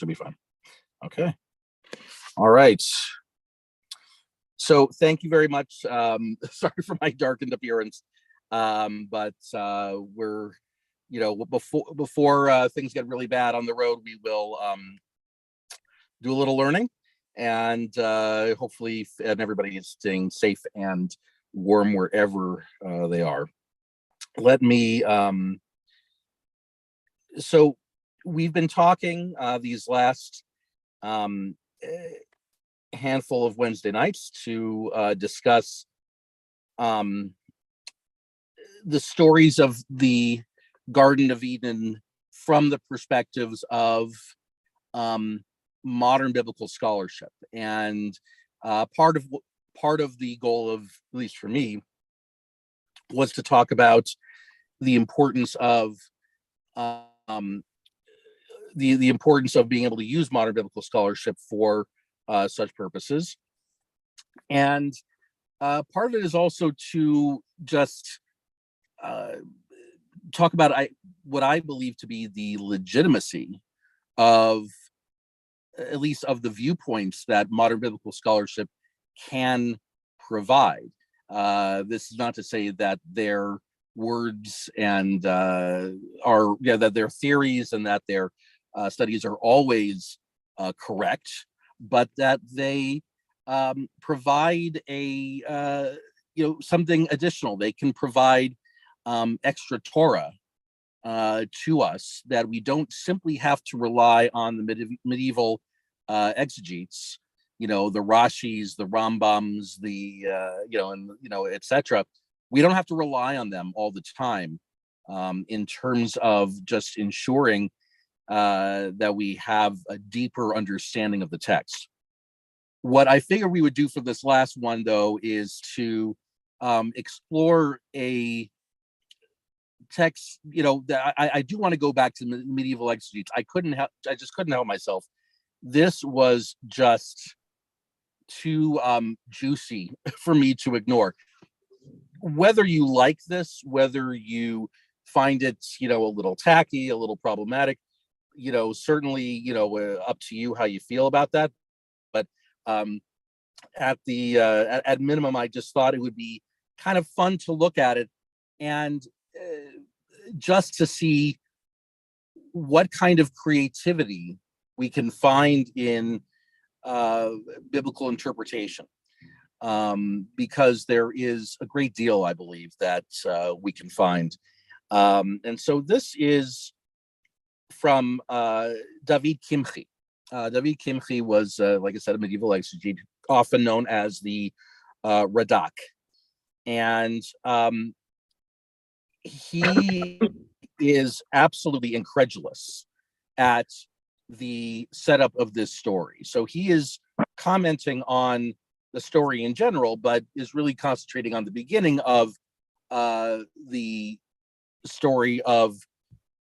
Should be fine. Okay. All right. So thank you very much. Sorry for my darkened appearance, but we're, before things get really bad on the road, we will do a little learning, and hopefully, and everybody is staying safe and warm wherever they are. Let me. So we've been talking these last handful of Wednesday nights to discuss the stories of the Garden of Eden from the perspectives of modern biblical scholarship, and part of the goal of, at least for me, was to talk about the importance of the importance of being able to use modern biblical scholarship for such purposes. And part of it is also to just talk about what I believe to be the legitimacy of, at least of the viewpoints that modern biblical scholarship can provide. This is not to say that their words and that their theories and that their studies are always correct, but that they provide a something additional. They can provide extra Torah to us, that we don't simply have to rely on the medieval exegetes, the Rashis, the Rambams, etc. We don't have to rely on them all the time in terms of just ensuring that we have a deeper understanding of the text. What I figure we would do for this last one, though, is to explore a text. That I do want to go back to medieval exegetes. I just couldn't help myself. This was just too juicy for me to ignore. Whether you like this, whether you find it, a little tacky, a little problematic, certainly, up to you how you feel about that. But at minimum, I just thought it would be kind of fun to look at it and just to see what kind of creativity we can find in biblical interpretation. Because there is a great deal, I believe, that we can find. And so this is from David Kimchi. David Kimchi was, like I said, a medieval exegete, often known as the Radak. And he is absolutely incredulous at the setup of this story. So he is commenting on the story in general, but is really concentrating on the beginning of the story of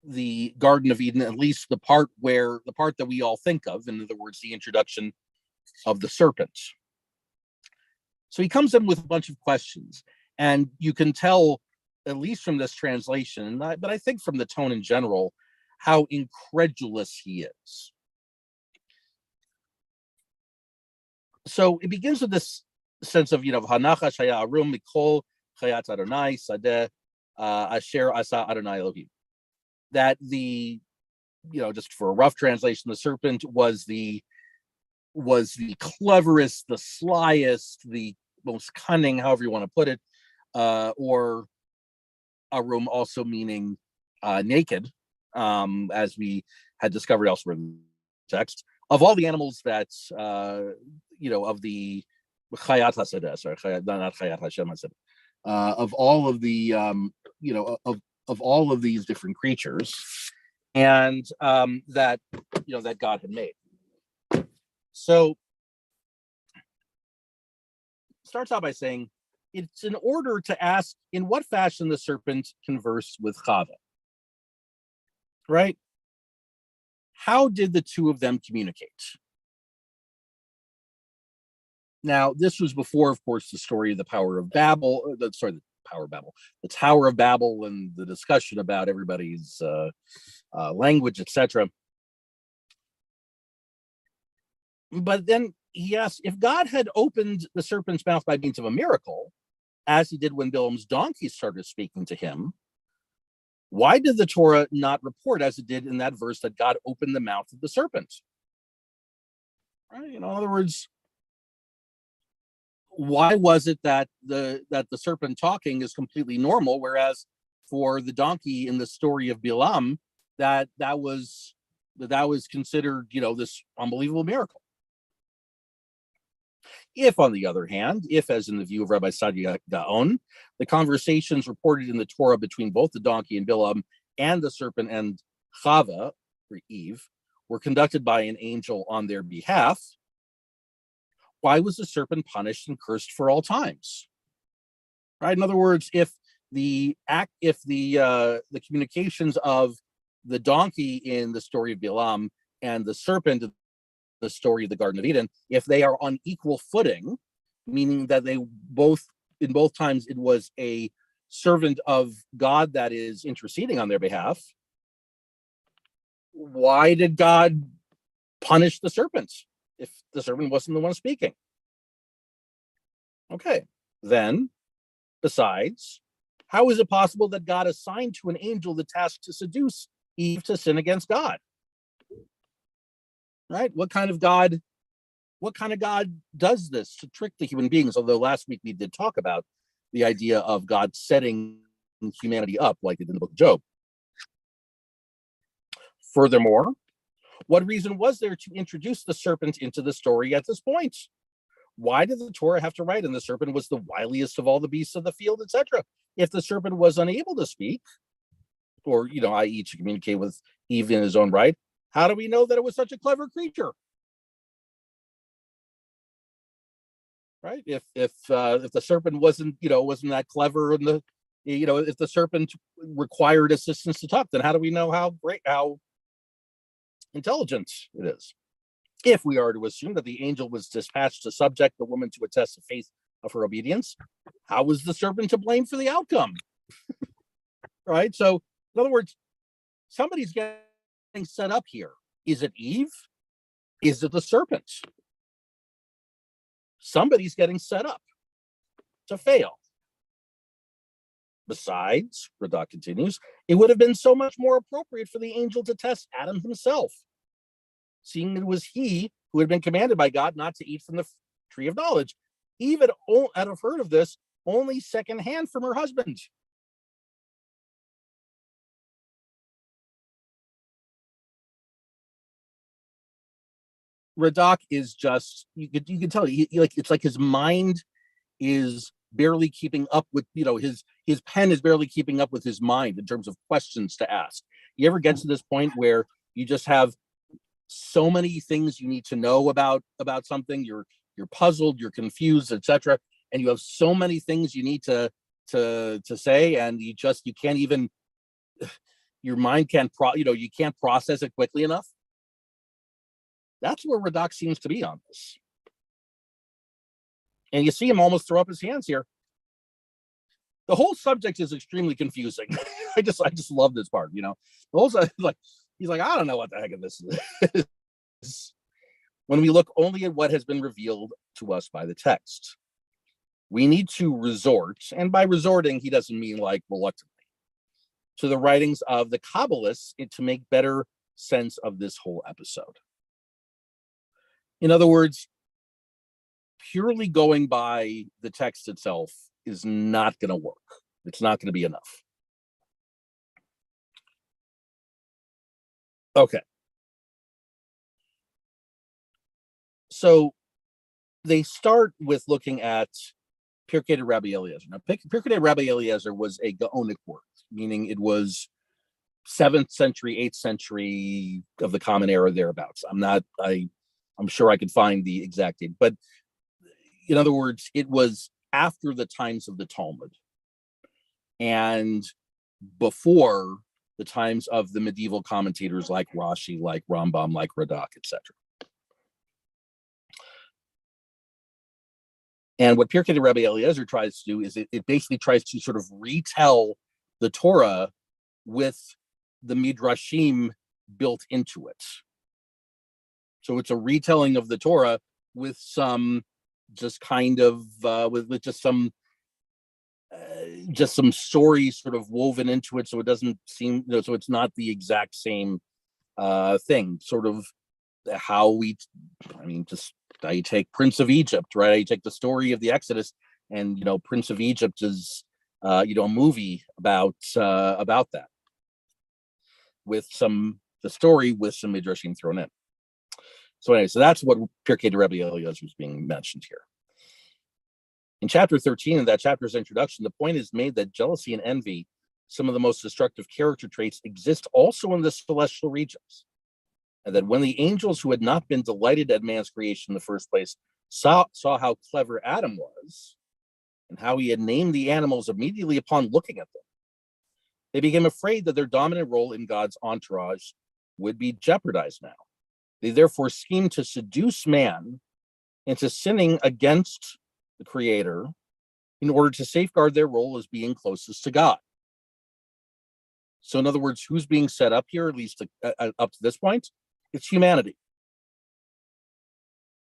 the Garden of Eden, at least the part that we all think of, in other words, the introduction of the serpent. So he comes in with a bunch of questions, and you can tell, at least from this translation, but I think from the tone in general, how incredulous he is. So it begins with this sense of, Hanacha Shaya Arum Mikol Chayat Adonai Sadeh Asher Asa Adonai Elohim. That just for a rough translation, the serpent was the cleverest, the slyest, the most cunning, however you want to put it, or Arum also meaning naked, as we had discovered elsewhere in the text. Of all the animals that, of the Chayat HaSadeh, sorry, not Chayat Hashem HaSadeh, of all of the, of all of these different creatures, and that God had made. So starts out by saying it's in order to ask in what fashion the serpent conversed with Chava. Right? How did the two of them communicate? Now, this was before, of course, the story of the Tower of Babel, the Tower of Babel, and the discussion about everybody's language, etc. But then he asks, if God had opened the serpent's mouth by means of a miracle, as he did when Bilam's donkey started speaking to him, why did the Torah not report, as it did in that verse, that God opened the mouth of the serpent? Right? In other words, why was it that the serpent talking is completely normal, whereas for the donkey in the story of Bilam, that was considered, this unbelievable miracle? If, on the other hand, as in the view of Rabbi Saadia Gaon, the conversations reported in the Torah between both the donkey and Bilam and the serpent and Chava, or Eve, were conducted by an angel on their behalf, why was the serpent punished and cursed for all times? Right? In other words, if the communications of the donkey in the story of Bilam and the serpent in the story of the Garden of Eden, if they are on equal footing, meaning that they both, in both times, it was a servant of God that is interceding on their behalf, why did God punish the serpent if the serpent wasn't the one speaking? Okay, then, besides, how is it possible that God assigned to an angel the task to seduce Eve to sin against God? Right? What kind of God does this to trick the human beings? Although last week we did talk about the idea of God setting humanity up, like it in the book of Job. Furthermore, what reason was there to introduce the serpent into the story at this point? Why did the Torah have to write, and the serpent was the wiliest of all the beasts of the field, etc.? If the serpent was unable to speak, or, i.e., to communicate with Eve in his own right, how do we know that it was such a clever creature? Right? If the serpent wasn't that clever, and if the serpent required assistance to talk, then how do we know how intelligent it is? If we are to assume that the angel was dispatched to subject the woman to a test of faith of her obedience, how was the serpent to blame for the outcome? Right? So, in other words, somebody's getting set up here. Is it Eve? Is it the serpent? Somebody's getting set up to fail. Besides, Radak continues, it would have been so much more appropriate for the angel to test Adam himself, seeing it was he who had been commanded by God not to eat from the tree of knowledge. Eve had heard of this only secondhand from her husband. Radak is just, you could tell, it's like his mind is barely keeping up with, his pen is barely keeping up with his mind in terms of questions to ask. You ever get to this point where you just have so many things you need to know about something, you're puzzled, you're confused, etc., and you have so many things you need to say, and you can't even, your mind can't you can't process it quickly enough? That's where Radak seems to be on this. And you see him almost throw up his hands here. The whole subject is extremely confusing. I just love this part, The whole he's like, I don't know what the heck of this is. When we look only at what has been revealed to us by the text, we need to resort, and by resorting, he doesn't mean like reluctantly, to the writings of the Kabbalists to make better sense of this whole episode. In other words, purely going by the text itself is not going to work. It's not going to be enough. Okay. So they start with looking at Pirkei Rabbi Eliezer. Now, Pirkei Rabbi Eliezer was a Gaonic work, meaning it was 7th century, 8th century of the Common Era, thereabouts. I'm sure I could find the exact date, but in other words, it was after the times of the Talmud and before the times of the medieval commentators like Rashi, like Rambam, like Radak, etc. And what Pirkei Rabbi Eliezer tries to do is it basically tries to sort of retell the Torah with the Midrashim built into it. So it's a retelling of the Torah with some just kind of with just some stories sort of woven into it, so it doesn't seem, so it's not the exact same thing. Sort of how just how you take Prince of Egypt, right? You take the story of the Exodus, and Prince of Egypt is a movie about that, with the story with some midrashim thrown in. So anyway, so that's what Pirkei de Rebbe Eliezer was being mentioned here. In chapter 13, in that chapter's introduction, the point is made that jealousy and envy, some of the most destructive character traits, exist also in the celestial regions. And that when the angels who had not been delighted at man's creation in the first place saw how clever Adam was, and how he had named the animals immediately upon looking at them, they became afraid that their dominant role in God's entourage would be jeopardized now. They therefore schemed to seduce man into sinning against the Creator in order to safeguard their role as being closest to God. So in other words, who's being set up here, at least up to this point? It's humanity.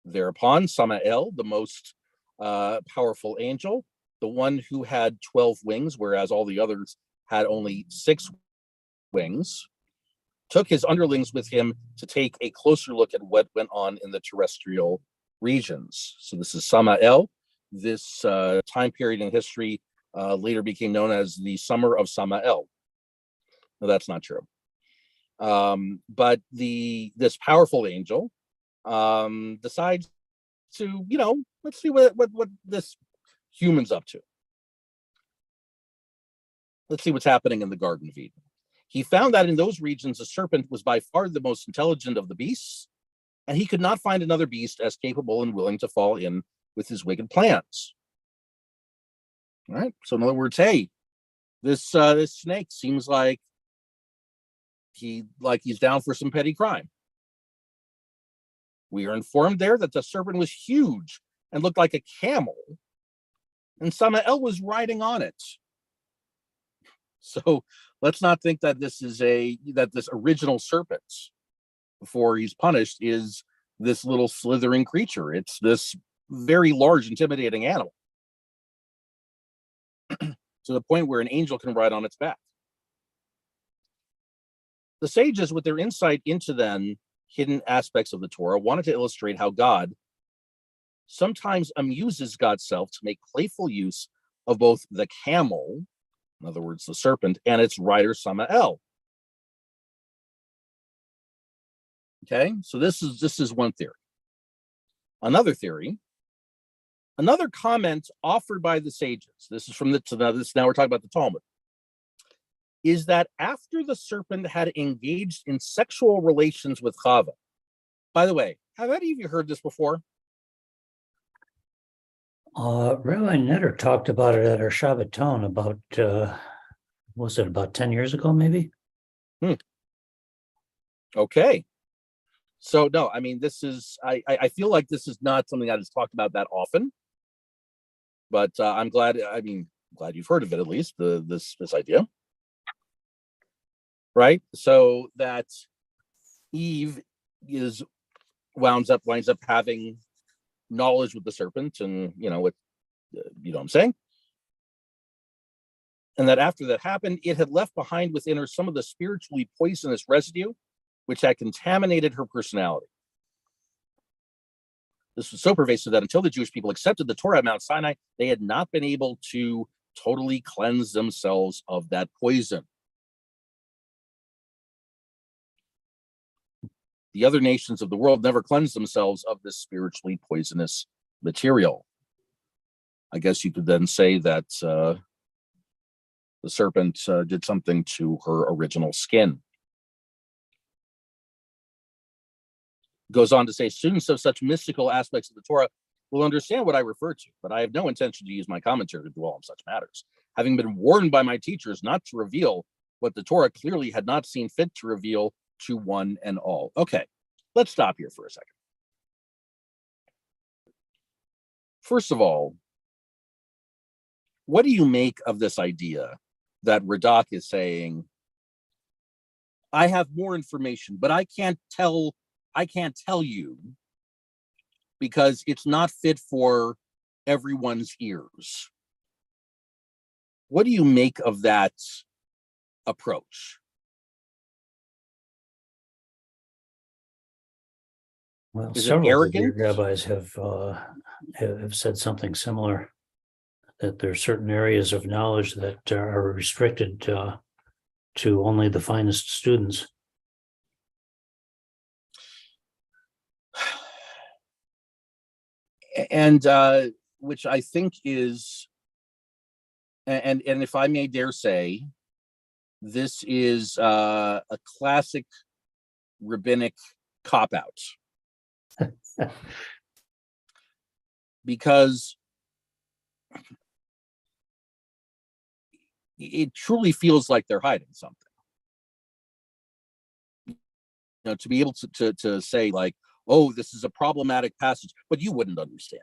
Thereupon, Samael, the most powerful angel, the one who had 12 wings, whereas all the others had only 6 wings, took his underlings with him to take a closer look at what went on in the terrestrial regions. So this is Samael. This time period in history later became known as the Summer of Samael. No, that's not true. But this powerful angel decides to, let's see what this human's up to. Let's see what's happening in the Garden of Eden. He found that in those regions, the serpent was by far the most intelligent of the beasts, and he could not find another beast as capable and willing to fall in with his wicked plans. All right. So in other words, hey, this snake seems like he's down for some petty crime. We are informed there that the serpent was huge and looked like a camel, and Samael was riding on it. So let's not think that this original serpent, before he's punished, is this little slithering creature. It's this very large, intimidating animal, to the point where an angel can ride on its back. The sages, with their insight into then hidden aspects of the Torah, wanted to illustrate how God sometimes amuses God's self to make playful use of both the camel, in other words, the serpent, and its rider Samael. Okay, so this is one theory. Another theory, another comment offered by the sages, this is from now we're talking about the Talmud, is that after the serpent had engaged in sexual relations with Chava. By the way, have any of you heard this before? Rabbi Netter talked about it at our Shabbaton about, was it about 10 years ago, maybe? Okay. So no, this is, I feel like this is not something that is talked about that often, but I'm glad you've heard of it, at least this idea, right? So that Eve winds up having knowledge with the serpent, and what I'm saying, and that after that happened, it had left behind within her some of the spiritually poisonous residue which had contaminated her personality. This was so pervasive that until the Jewish people accepted the Torah at Mount Sinai, they had not been able to totally cleanse themselves of that poison. The other nations of the world never cleansed themselves of this spiritually poisonous material. I guess you could then say that the serpent did something to her original skin. Goes on to say, students of such mystical aspects of the Torah will understand what I refer to, but I have no intention to use my commentary to dwell on such matters, having been warned by my teachers not to reveal what the Torah clearly had not seen fit to reveal to one and all. Okay, let's stop here for a second. First of all, what do you make of this idea that Radak is saying, I have more information, but I can't tell I can't tell you because it's not fit for everyone's ears. What do you make of that approach? Well, Is it several of your arrogant? rabbis have said something similar, that there are certain areas of knowledge that are restricted to only the finest students. And which I think is, and if I may dare say, this is a classic rabbinic cop out. Because it truly feels like they're hiding something. You know, to be able to say like, oh, this is a problematic passage, but you wouldn't understand.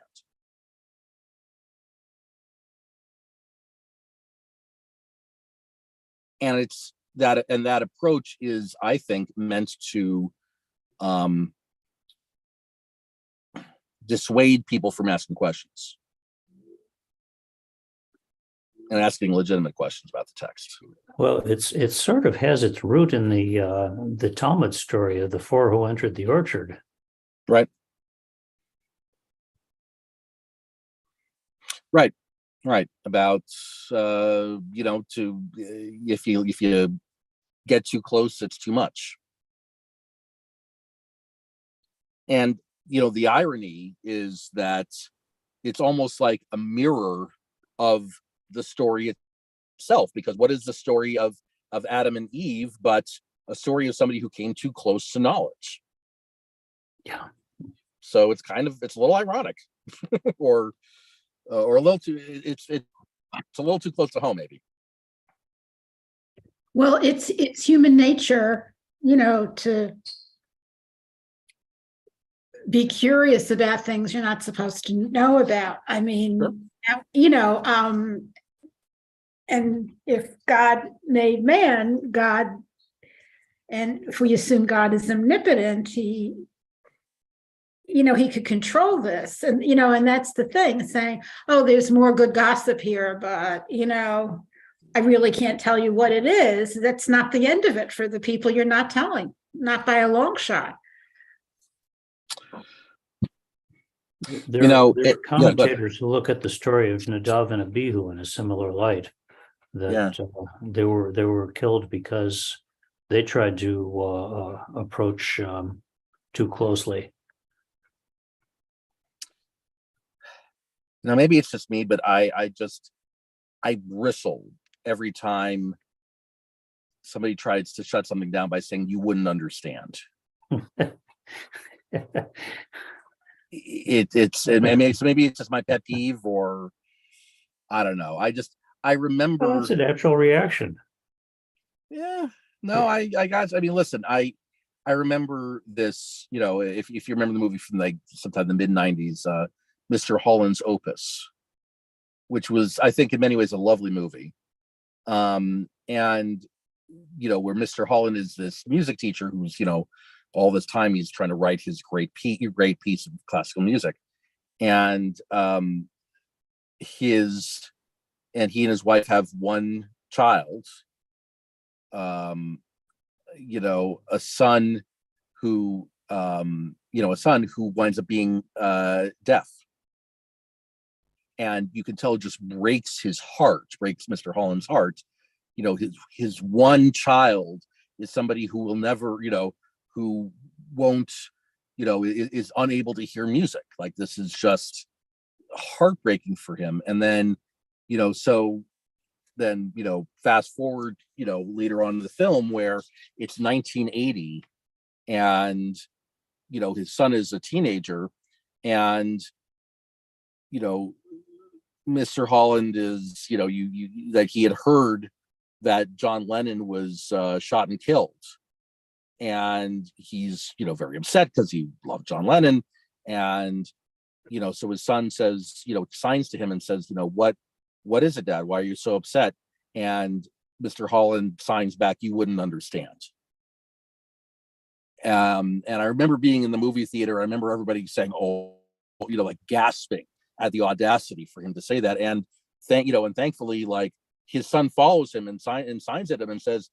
And it's that, and that approach is, I think, meant to dissuade people from asking questions and asking legitimate questions about the text. Well, it sort of has its root in the Talmud story of the four who entered the orchard. Right. Right. Right. About you know, to if you get too close, it's too much. And you know, the irony is that it's almost like a mirror of the story itself, because what is the story of Adam and Eve but a story of somebody who came too close to knowledge? Yeah. So it's kind of, it's a little ironic, or a little too, it's a little too close to home, maybe. Well, it's human nature, you know, to be curious about things you're not supposed to know about. I mean, Sure. you know, and if God made man, God, and if we assume God is omnipotent, he, you know, he could control this. And, you know, and that's the thing, saying, oh, there's more good gossip here, but, you know, I really can't tell you what it is. That's not the end of it for the people you're not telling, not by a long shot. There, You know, there are commentators who look at the story of Nadav and Abihu in a similar light, that they were killed because they tried to approach too closely. Now maybe it's just me, but I bristle every time somebody tries to shut something down by saying you wouldn't understand. Maybe it's just my pet peeve, or I don't know. I remember. Well, that's a natural reaction. Yeah, no, I mean, listen, I remember this, you know, if you remember the movie from like sometime in the mid-90s, Mr. Holland's Opus, which was, I think, in many ways a lovely movie. And you know, where Mr. Holland is this music teacher who's, you know, all this time he's trying to write his great piece of classical music. And he and his wife have one child, you know, a son who winds up being deaf. And you can tell it just breaks Mr. Holland's heart. You know, his one child is somebody who will never, you know, who won't, you know, is unable to hear music. Like, this is just heartbreaking for him. And then, you know, so then, you know, fast forward, you know, later on in the film where it's 1980 and, you know, his son is a teenager, and, you know, Mr. Holland is, you know, you like, he had heard that John Lennon was shot and killed. And he's, you know, very upset because he loved John Lennon. And, you know, so his son says, you know, signs to him and says, you know, what is it, Dad? Why are you so upset? And Mr. Holland signs back, you wouldn't understand. And I remember being in the movie theater. I remember everybody saying, "Oh," like gasping at the audacity for him to say that. And thankfully, like his son follows him and signs at him and says,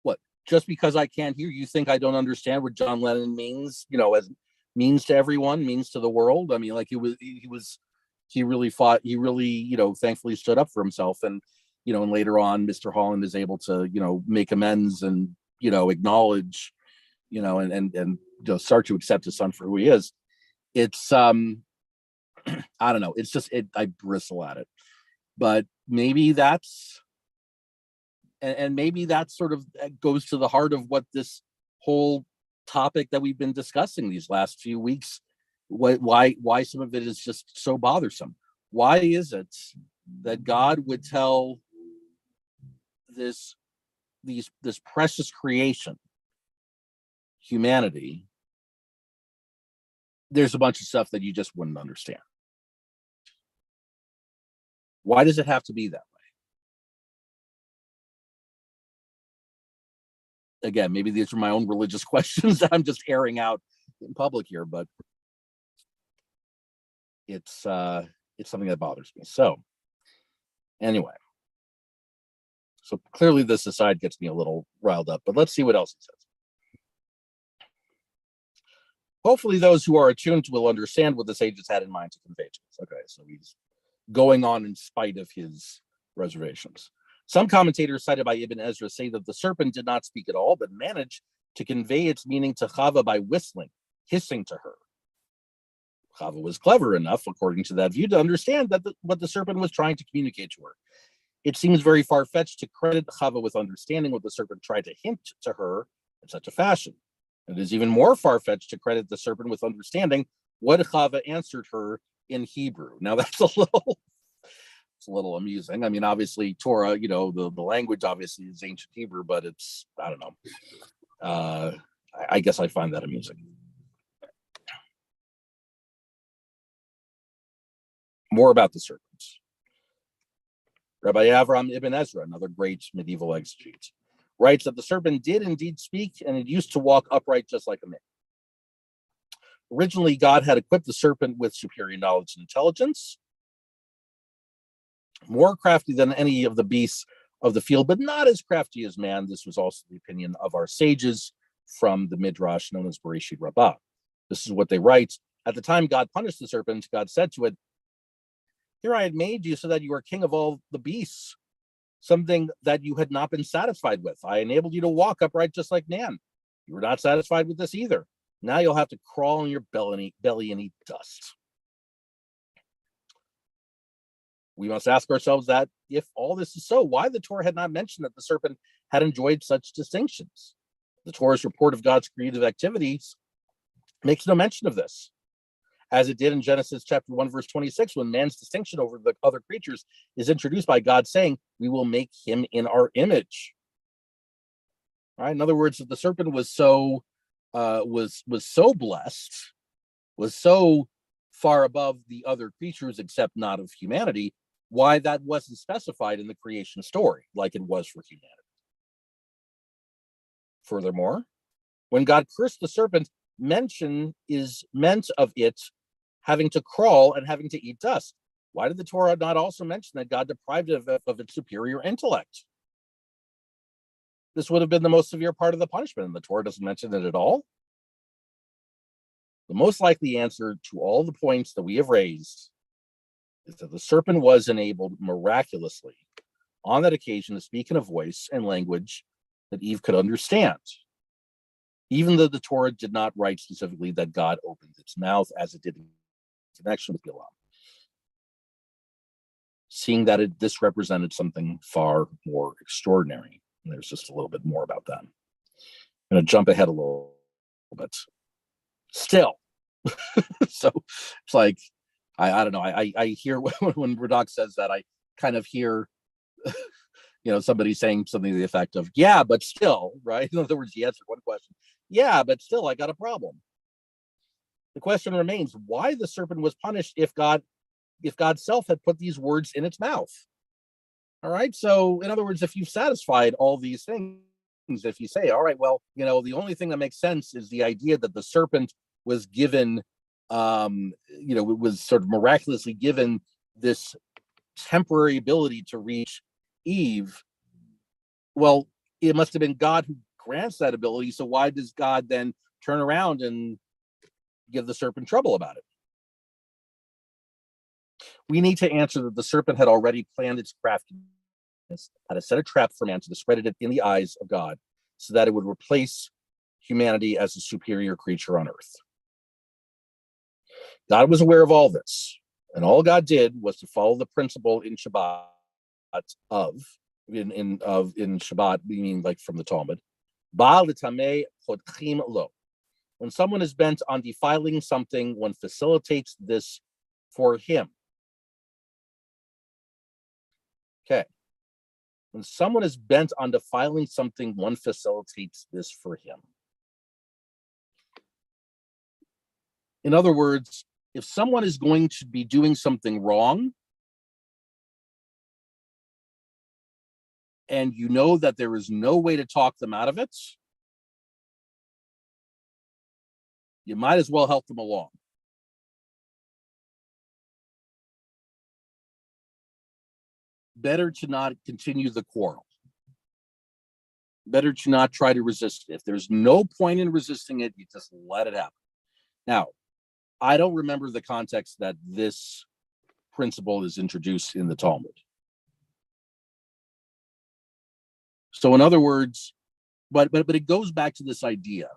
"What? Just because I can't hear, you think I don't understand what John Lennon means? As means to everyone, means to the world." I mean, like he really fought. He really, thankfully stood up for himself. And and later on, Mr. Holland is able to, make amends and acknowledge, and start to accept his son for who he is. It's I don't know. It's just I bristle at it, but maybe that's and maybe that sort of goes to the heart of what this whole topic that we've been discussing these last few weeks. Why some of it is just so bothersome? Why is it that God would tell this precious creation, humanity, there's a bunch of stuff that you just wouldn't understand? Why does it have to be that way? Again, maybe these are my own religious questions that I'm just airing out in public here, but it's something that bothers me. So anyway, so clearly this aside gets me a little riled up, but let's see what else he says. Hopefully those who are attuned will understand what the sages had in mind to convey to us. Okay, so he's going on in spite of his reservations. Some commentators cited by Ibn Ezra say that the serpent did not speak at all, but managed to convey its meaning to Chava by whistling, hissing to her. Chava was clever enough, according to that view, to understand that what the serpent was trying to communicate to her. It seems very far-fetched to credit Chava with understanding what the serpent tried to hint to her in such a fashion. It is even more far-fetched to credit the serpent with understanding what Chava answered her in Hebrew. Now that's it's a little amusing. I mean, obviously Torah, the language obviously is ancient Hebrew, but it's, I don't know. I guess I find that amusing. More about the serpents. Rabbi Avram Ibn Ezra, another great medieval exegete, writes that the serpent did indeed speak, and it used to walk upright just like a man. Originally, God had equipped the serpent with superior knowledge and intelligence, more crafty than any of the beasts of the field, but not as crafty as man. This was also the opinion of our sages from the Midrash known as Bereshit Rabbah. This is what they write. At the time God punished the serpent, God said to it, "Here I had made you so that you are king of all the beasts, something that you had not been satisfied with. I enabled you to walk upright just like man. You were not satisfied with this either. Now you'll have to crawl on your belly and eat dust." We must ask ourselves that if all this is so, why the Torah had not mentioned that the serpent had enjoyed such distinctions. The Torah's report of God's creative activities makes no mention of this, as it did in Genesis chapter 1, verse 26, when man's distinction over the other creatures is introduced by God saying, "We will make him in our image." All right. In other words, if the serpent was so blessed, was so far above the other creatures except not of humanity, why that wasn't specified in the creation story like it was for humanity. Furthermore, when God cursed the serpent, mention is meant of it having to crawl and having to eat dust. Why did the Torah not also mention that God deprived it of its superior intellect? This would have been the most severe part of the punishment, and the Torah doesn't mention it at all. The most likely answer to all the points that we have raised is that the serpent was enabled miraculously on that occasion to speak in a voice and language that Eve could understand, even though the Torah did not write specifically that God opened its mouth as it did in connection with Balaam, seeing that this represented something far more extraordinary. And there's just a little bit more about that. I'm going to jump ahead a little bit. Still, so it's like, I don't know. I hear when Radak says that, I kind of hear, somebody saying something to the effect of, "Yeah, but still," right? In other words, he answered one question. "Yeah, but still, I got a problem." The question remains, why the serpent was punished if God's self had put these words in its mouth. All right. So in other words, if you've satisfied all these things, if you say, all right, well, the only thing that makes sense is the idea that the serpent was given, it was sort of miraculously given this temporary ability to reach Eve. Well, it must have been God who grants that ability. So why does God then turn around and give the serpent trouble about it? We need to answer that the serpent had already planned its craftiness, had set a trap for man to discredit it in the eyes of God, so that it would replace humanity as a superior creature on earth. God was aware of all this, and all God did was to follow the principle in Shabbat in Shabbat, meaning like from the Talmud. Baal l'tameh podchim lo. When someone is bent on defiling something, one facilitates this for him. Okay. When someone is bent on defiling something, one facilitates this for him. In other words, if someone is going to be doing something wrong, and you know that there is no way to talk them out of it, you might as well help them along. Better to not continue the quarrel. Better to not try to resist it. If there's no point in resisting it, you just let it happen. Now, I don't remember the context that this principle is introduced in the Talmud. So in other words, but it goes back to this idea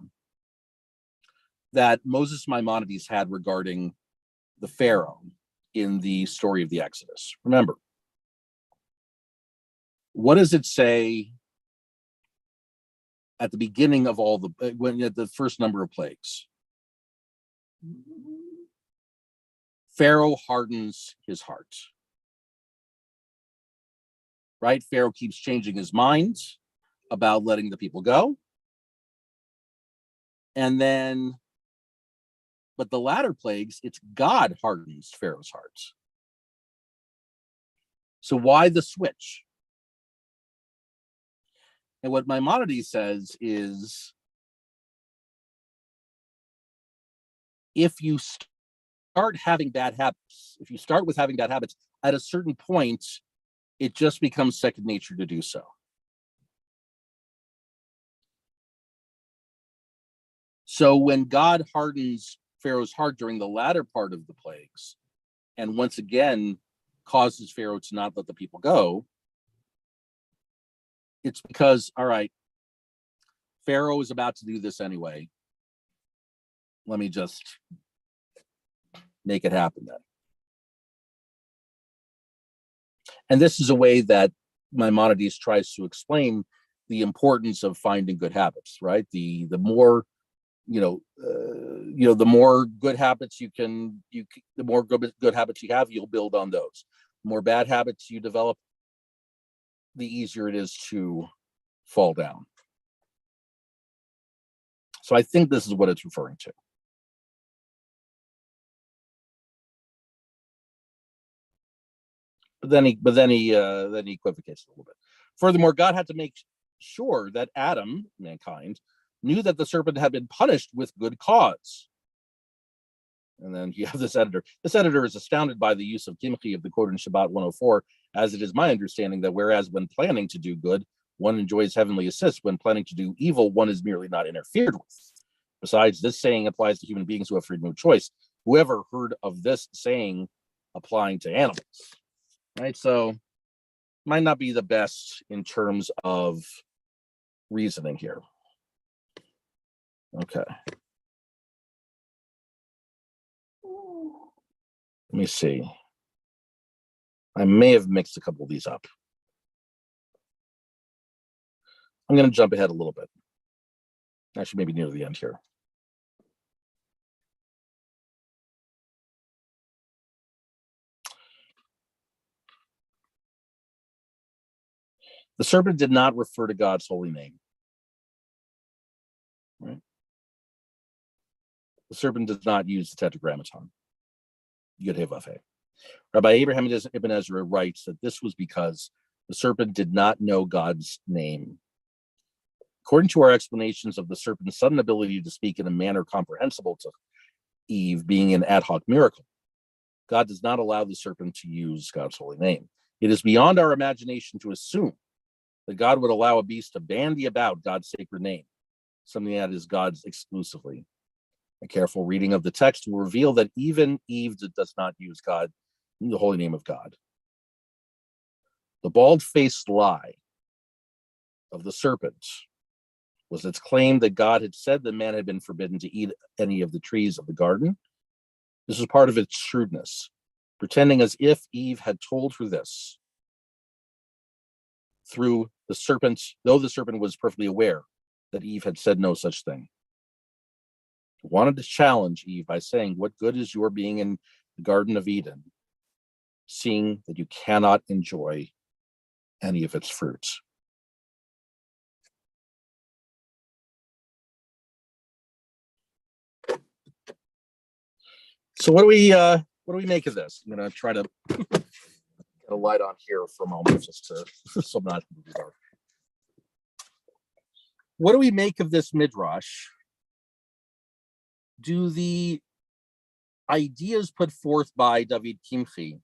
that Moses Maimonides had regarding the Pharaoh in the story of the Exodus. Remember, what does it say at the beginning of the first number of plagues? Pharaoh hardens his heart. Right? Pharaoh keeps changing his mind about letting the people go. And then, but the latter plagues, it's God hardens Pharaoh's heart. So why the switch? And what Maimonides says is, if you start having bad habits, if you start with having bad habits, at a certain point, it just becomes second nature to do so. So when God hardens Pharaoh's heart during the latter part of the plagues, and once again causes Pharaoh to not let the people go, it's because, all right, Pharaoh is about to do this anyway. Let me just make it happen then. And this is a way that Maimonides tries to explain the importance of finding good habits, right? The more, the more good habits the more good habits you have, you'll build on those. The more bad habits you develop, the easier it is to fall down. So I think this is what it's referring to. But then he equivocates a little bit. Furthermore, God had to make sure that Adam, mankind, knew that the serpent had been punished with good cause. And then you have this editor. This editor is astounded by the use of Kimchi of the quote in Shabbat 104, as it is my understanding that whereas when planning to do good, one enjoys heavenly assist, when planning to do evil, one is merely not interfered with. Besides, this saying applies to human beings who have freedom of choice. Whoever heard of this saying applying to animals? Right, so might not be the best in terms of reasoning here. Okay. Let me see. I may have mixed a couple of these up. I'm going to jump ahead a little bit. Actually, maybe near the end here. The serpent did not refer to God's holy name. Right? The serpent does not use the tetragrammaton. Yud He Vav He. Rabbi Abraham Ibn Ezra writes that this was because the serpent did not know God's name. According to our explanations of the serpent's sudden ability to speak in a manner comprehensible to Eve being an ad hoc miracle, God does not allow the serpent to use God's holy name. It is beyond our imagination to assume that God would allow a beast to bandy about God's sacred name, something that is God's exclusively. A careful reading of the text will reveal that even Eve does not use God, the holy name of God. The bald-faced lie of the serpent was its claim that God had said that man had been forbidden to eat any of the trees of the garden. This was part of its shrewdness, pretending as if Eve had told her this through the serpent, though the serpent was perfectly aware that Eve had said no such thing. It wanted to challenge Eve by saying, what good is your being in the Garden of Eden, seeing that you cannot enjoy any of its fruits? So what do we make of this? I'm going to try to get a light on here for a moment, just to so I'm not in the dark. What do we make of this midrash? Do the ideas put forth by David Kimchi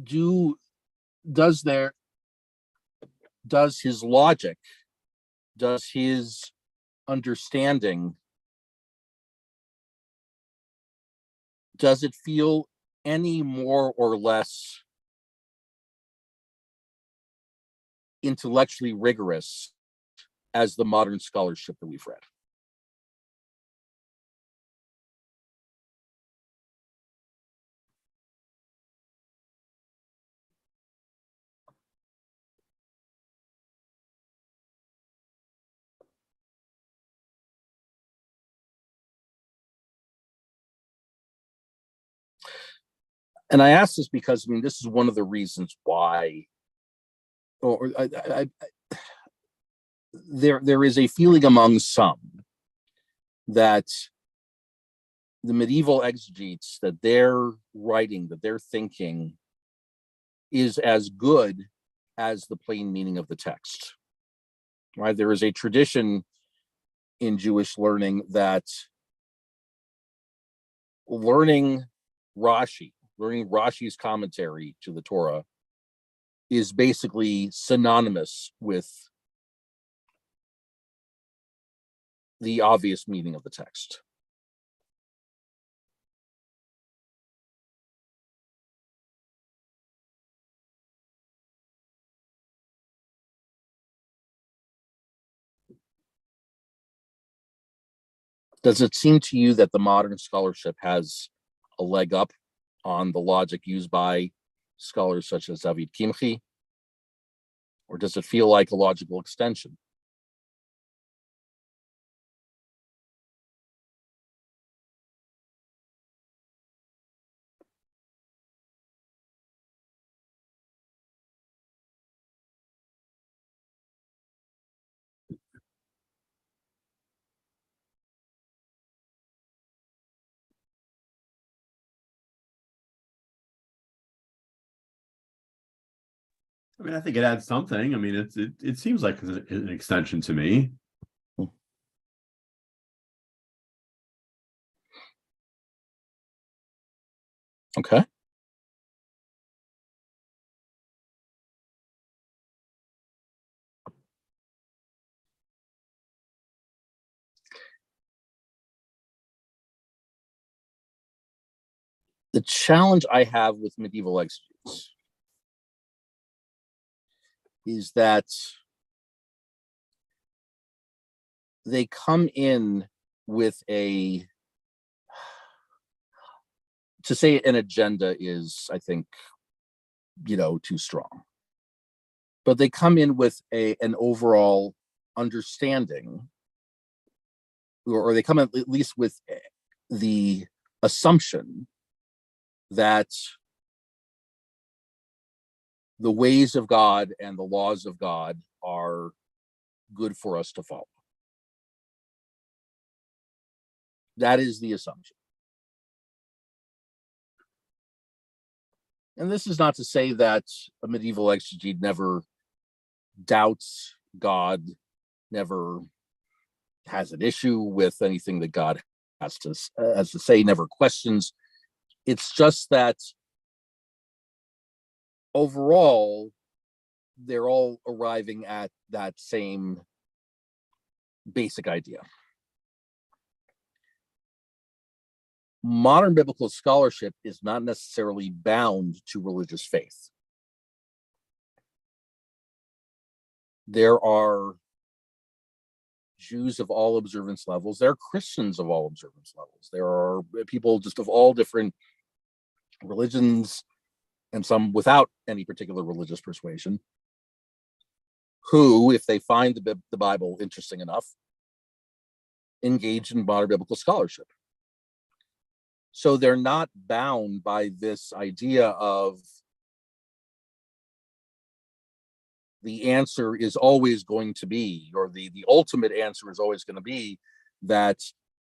does his logic, does his understanding, does it feel any more or less intellectually rigorous as the modern scholarship that we've read? And I ask this because, I mean, this is one of the reasons why, there is a feeling among some that the medieval exegetes, that their writing, that their thinking is as good as the plain meaning of the text. Right? There is a tradition in Jewish learning that learning Rashi's commentary to the Torah is basically synonymous with the obvious meaning of the text. Does it seem to you that the modern scholarship has a leg up on the logic used by scholars such as David Kimchi? Or does it feel like a logical extension? I mean, I think it adds something. I mean, it seems like an extension to me. Okay. The challenge I have with medieval exegetes is that they come in with to say an agenda is, I think, too strong. But they come in with an overall understanding, or they come in at least with the assumption that the ways of God and the laws of God are good for us to follow. That is the assumption. And this is not to say that a medieval exegete never doubts God, never has an issue with anything that God has to say, never questions. It's just that overall, they're all arriving at that same basic idea. Modern biblical scholarship is not necessarily bound to religious faith. There are Jews of all observance levels. There are Christians of all observance levels. There are people just of all different religions, and some without any particular religious persuasion, who, if they find the Bible interesting enough, engage in modern biblical scholarship. So they're not bound by this idea of the answer is always going to be, or the ultimate answer is always going to be that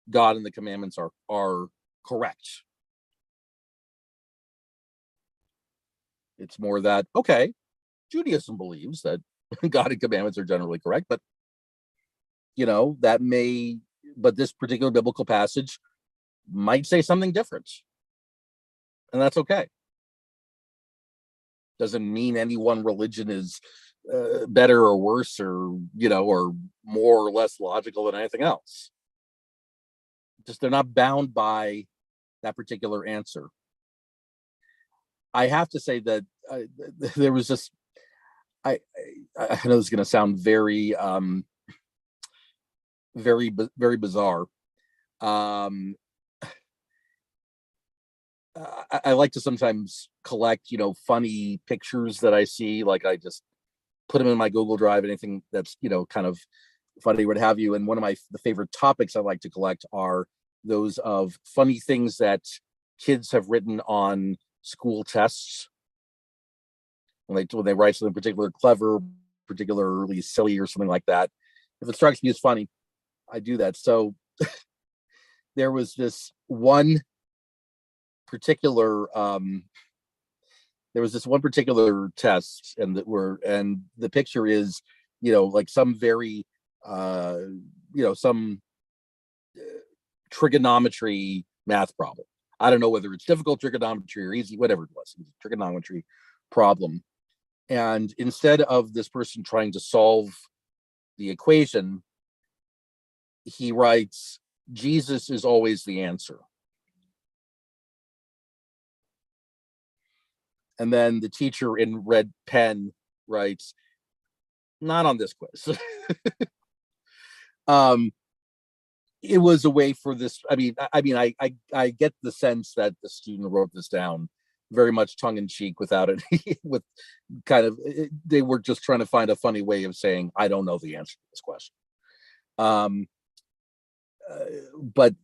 God and the commandments are correct. It's more that, okay, Judaism believes that God and commandments are generally correct, but but this particular biblical passage might say something different. And that's okay. Doesn't mean any one religion is better or worse, or more or less logical than anything else. Just they're not bound by that particular answer. I have to say that there was just, I know this is going to sound very, very, very bizarre. I like to sometimes collect, funny pictures that I see. Like I just put them in my Google Drive, anything that's, kind of funny, what have you. And one of the favorite topics I like to collect are those of funny things that kids have written on school tests. When they write something particularly clever, particularly silly, or something like that. If it strikes me as funny, I do that. So there was this one particular test, and the picture is like some very some trigonometry math problem. I don't know whether it's difficult trigonometry or easy, whatever it was. It was a trigonometry problem. And instead of this person trying to solve the equation, he writes, Jesus is always the answer. And then the teacher in red pen writes, not on this quiz. It was a way for this. I get the sense that the student wrote this down very much tongue in cheek, without it, with they were just trying to find a funny way of saying, I don't know the answer to this question. But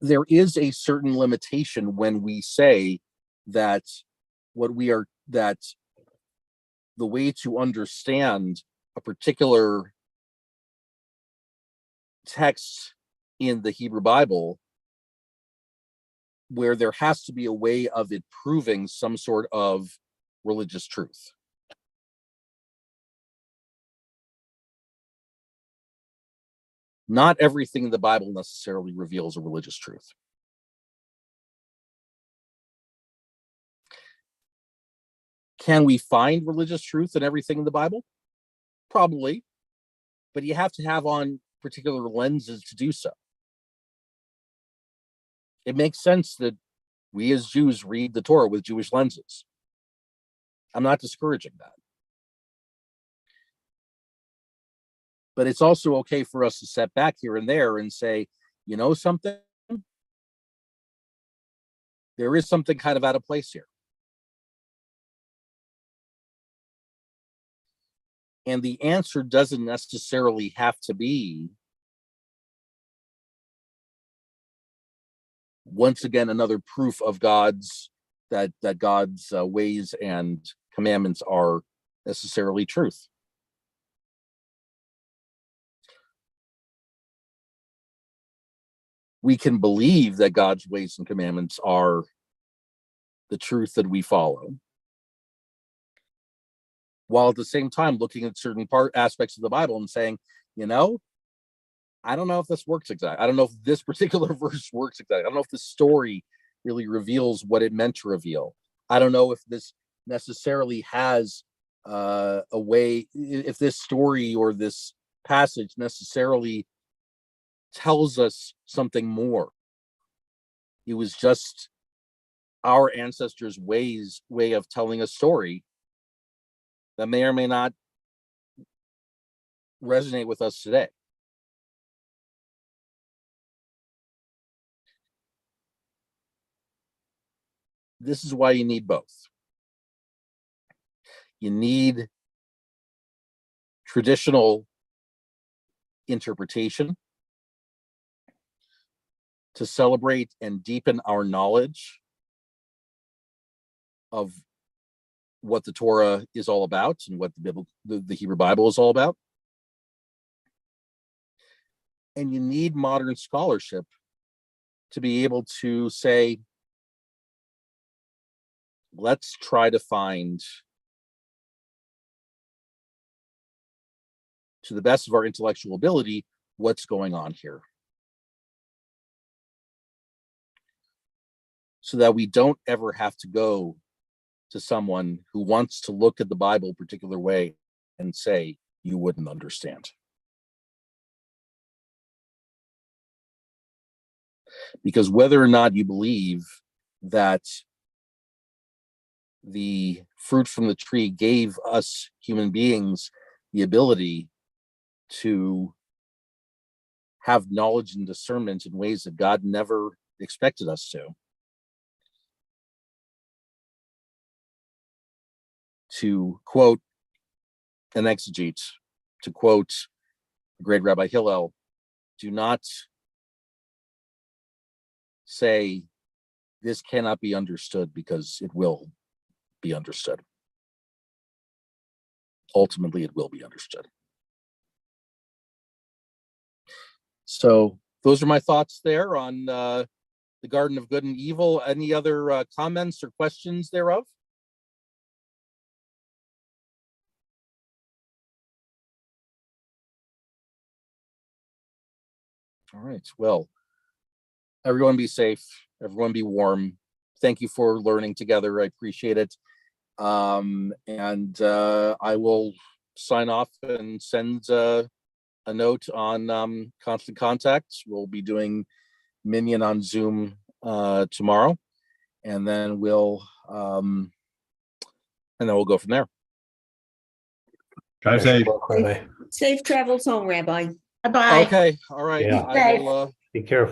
there is a certain limitation when we say that that the way to understand a particular text in the Hebrew Bible, where there has to be a way of it proving some sort of religious truth. Not everything in the Bible necessarily reveals a religious truth. Can we find religious truth in everything in the Bible? Probably, but you have to have on particular lenses to do so. It makes sense that we as Jews read the Torah with Jewish lenses. I'm not discouraging that. But it's also okay for us to step back here and there and say, something? There is something kind of out of place here. And the answer doesn't necessarily have to be, once again, another proof of God's ways and commandments are necessarily truth. We can believe that God's ways and commandments are the truth that we follow, while at the same time looking at certain aspects of the Bible and saying, you know, I don't know if this works exactly. I don't know if this particular verse works exactly. I don't know if this story really reveals what it meant to reveal. I don't know if this necessarily has a way, if this story or this passage necessarily tells us something more. It was just our ancestors' way of telling a story that may or may not resonate with us today. This is why you need both. You need traditional interpretation to celebrate and deepen our knowledge of what the Torah is all about and what the Hebrew Bible is all about. And you need modern scholarship to be able to say, let's try to find, to the best of our intellectual ability, what's going on here, so that we don't ever have to go to someone who wants to look at the Bible a particular way and say, you wouldn't understand. Because whether or not you believe that the fruit from the tree gave us human beings the ability to have knowledge and discernment in ways that God never expected us to quote an exegete, to quote the great Rabbi Hillel, do not say this cannot be understood, because it will be understood. Ultimately, it will be understood. So those are my thoughts there on the Garden of Good and Evil. Any other comments or questions thereof? All right. Well, everyone be safe. Everyone be warm. Thank you for learning together. I appreciate it. And I will sign off and send a note on Constant Contact. We'll be doing Minyan on Zoom tomorrow, and then we'll go from there. Drive safe. Rabbi. Safe travels home, Rabbi. Bye-bye. Okay. All right. Yeah. I will, Be careful.